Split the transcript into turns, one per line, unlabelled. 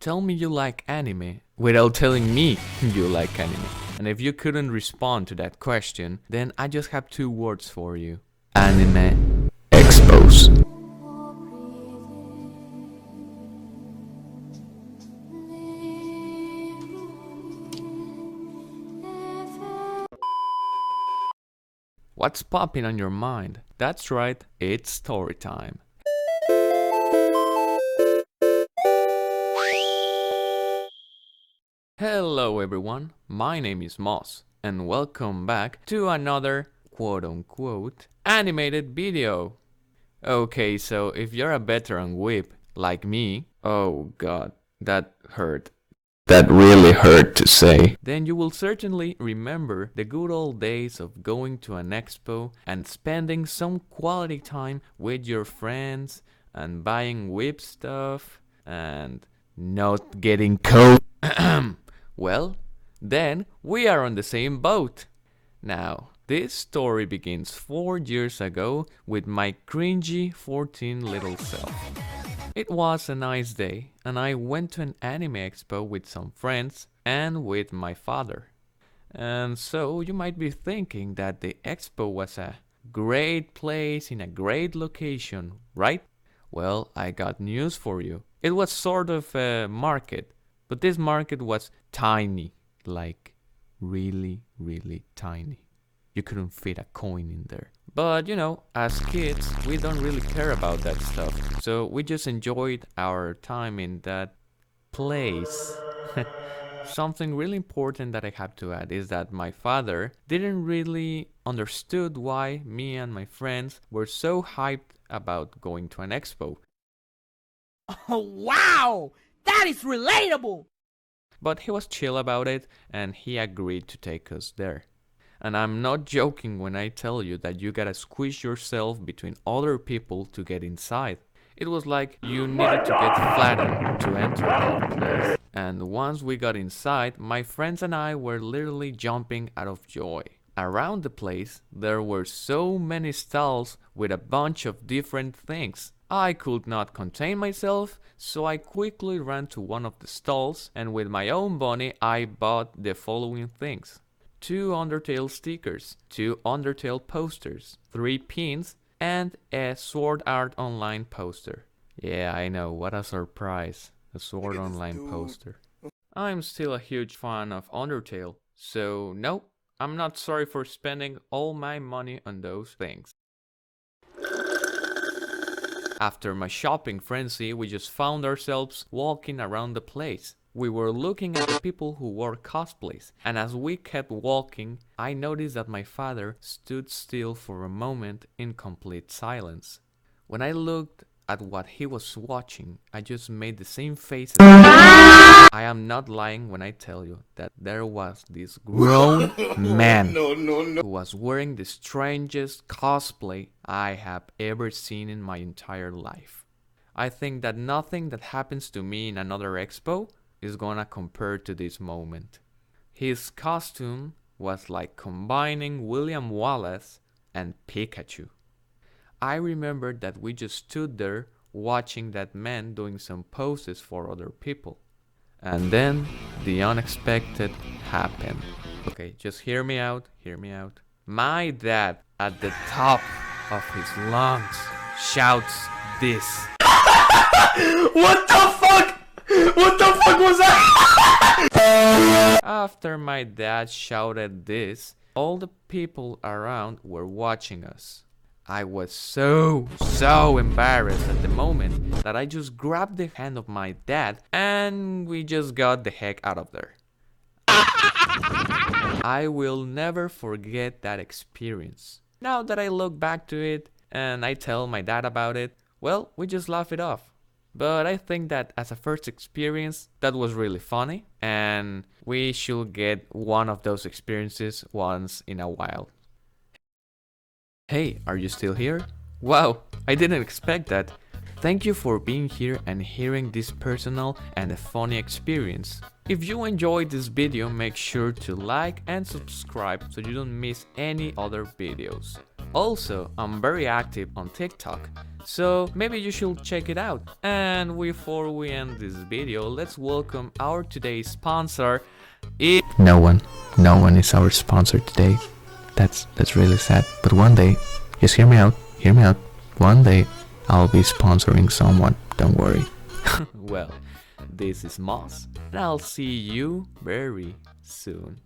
Tell me you like anime without telling me you like anime. And if you couldn't respond to that question, then I just have two words for you. Anime expos. What's popping on your mind? That's right, it's story time. Hello everyone, my name is Moss, and welcome back to another quote-unquote animated video. Okay, so if you're a veteran whip like me, oh god, that hurt. That really hurt to say. Then you will certainly remember the good old days of going to an expo and spending some quality time with your friends and buying whip stuff and not getting cold. Well, then we are on the same boat. Now, this story begins 4 years ago with my cringy 14 little self. It was a nice day, and I went to an anime expo with some friends and with my father. And so you might be thinking that the expo was a great place in a great location, right? Well, I got news for you. It was sort of a market, but this market was tiny, like really, really tiny. You couldn't fit a coin in there. But you know, as kids, we don't really care about that stuff. So we just enjoyed our time in that place. Something really important that I have to add is that my father didn't really understood why me and my friends were so hyped about going to an expo.
Oh, wow! That is relatable!
But he was chill about it and he agreed to take us there. And I'm not joking when I tell you that you gotta squish yourself between other people to get inside. It was like you needed to get flattened to enter that place. And once we got inside, my friends and I were literally jumping out of joy. Around the place, there were so many stalls with a bunch of different things. I could not contain myself, so I quickly ran to one of the stalls and with my own money I bought the following things. 2 Undertale stickers, 2 Undertale posters, 3 pins, and a Sword Art Online poster. Yeah, I know, what a surprise. A Sword Online poster. I'm still a huge fan of Undertale, so no, I'm not sorry for spending all my money on those things. After my shopping frenzy, we just found ourselves walking around the place. We were looking at the people who wore cosplays, and as we kept walking, I noticed that my father stood still for a moment in complete silence. When I looked at what he was watching, I just made the same face. I am not lying when I tell you that there was this grown man who was wearing the strangest cosplay I have ever seen in my entire life. I think that nothing that happens to me in another expo is gonna compare to this moment. His costume was like combining William Wallace and Pikachu. I remember that we just stood there watching that man doing some poses for other people. And then the unexpected happened. Okay, just hear me out, hear me out. My dad, at the top of his lungs, shouts this.
What the fuck? What the fuck was that?
After my dad shouted this, all the people around were watching us. I was so embarrassed at the moment that I just grabbed the hand of my dad and we just got the heck out of there. I will never forget that experience. Now that I look back to it and I tell my dad about it, well, we just laugh it off. But I think that as a first experience, that was really funny and we should get one of those experiences once in a while. Hey, are you still here? Wow, I didn't expect that. Thank you for being here and hearing this personal and funny experience. If you enjoyed this video, make sure to like and subscribe so you don't miss any other videos. Also, I'm very active on TikTok, so maybe you should check it out. And before we end this video, let's welcome our today's sponsor. No one is our sponsor today. That's really sad. But one day, just hear me out. One day, I'll be sponsoring someone. Don't worry. Well, this is Moss, and I'll see you very soon.